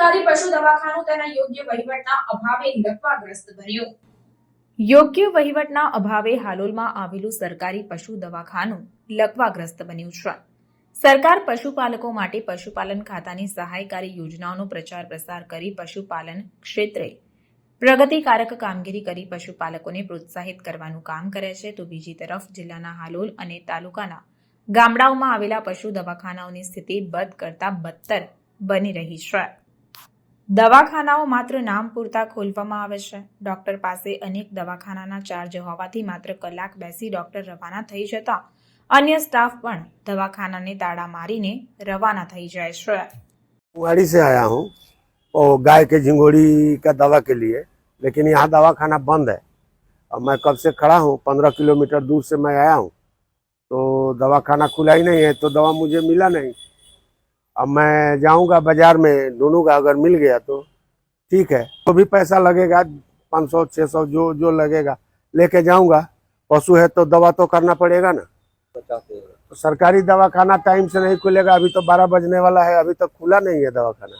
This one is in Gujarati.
સરકારી પશુ દવાખાનું તેના યોગ્ય વહીવટના અભાવે લકવાગ્રસ્ત બન્યું। યોગ્ય વહીવટના અભાવે હાલોલમાં આવેલું સરકારી પશુ દવાખાનું લકવાગ્રસ્ત બન્યું છે। સરકાર પશુપાલકો માટે પશુપાલન ખાતાની સહાયકારી યોજનાઓનો પ્રચાર પ્રસાર કરી પશુપાલન ક્ષેત્રે પ્રગતિકારક કામગીરી કરી પશુપાલકોને પ્રોત્સાહિત કરવાનું કામ કરે છે, તો બીજી તરફ જિલ્લાના હાલોલ અને તાલુકાના ગામડાઓમાં આવેલા પશુ દવાખાનાઓની સ્થિતિ બદ કરતા બદતર બની રહી છે। દવાખાનાઓ માત્ર નામ પૂરતા ખોલવામાં આવે છે। ડોક્ટર પાસે અનેક દવાખાનાના ચાર્જ હોવાથી માત્ર કલાક બેસી ડોક્ટર રવાના થઈ જતા अन्य स्टाफ पण दवाखानाने ताड़ा मारीने रवाना થઈ જાય છે। कुंवाड़ी से आया हूँ और गाय के झिंगोड़ी का दवा के लिए, लेकिन यहाँ दवाखाना बंद है और मैं कब से खड़ा हूँ। 15 किलोमीटर दूर से मैं आया हूँ, तो दवाखाना खुला ही नहीं है, तो दवा मुझे मिला नहीं। अब मैं जाऊँगा बाजार में ढूंढूंगा, अगर मिल गया तो ठीक है, तो भी पैसा लगेगा 500-600 जो लगेगा लेके जाऊँगा। पशु है तो दवा तो करना पड़ेगा ना। तो सरकारी दवाखाना टाइम से नहीं खुलेगा। अभी तो 12 बजने वाला है, अभी तक खुला नहीं है दवाखाना।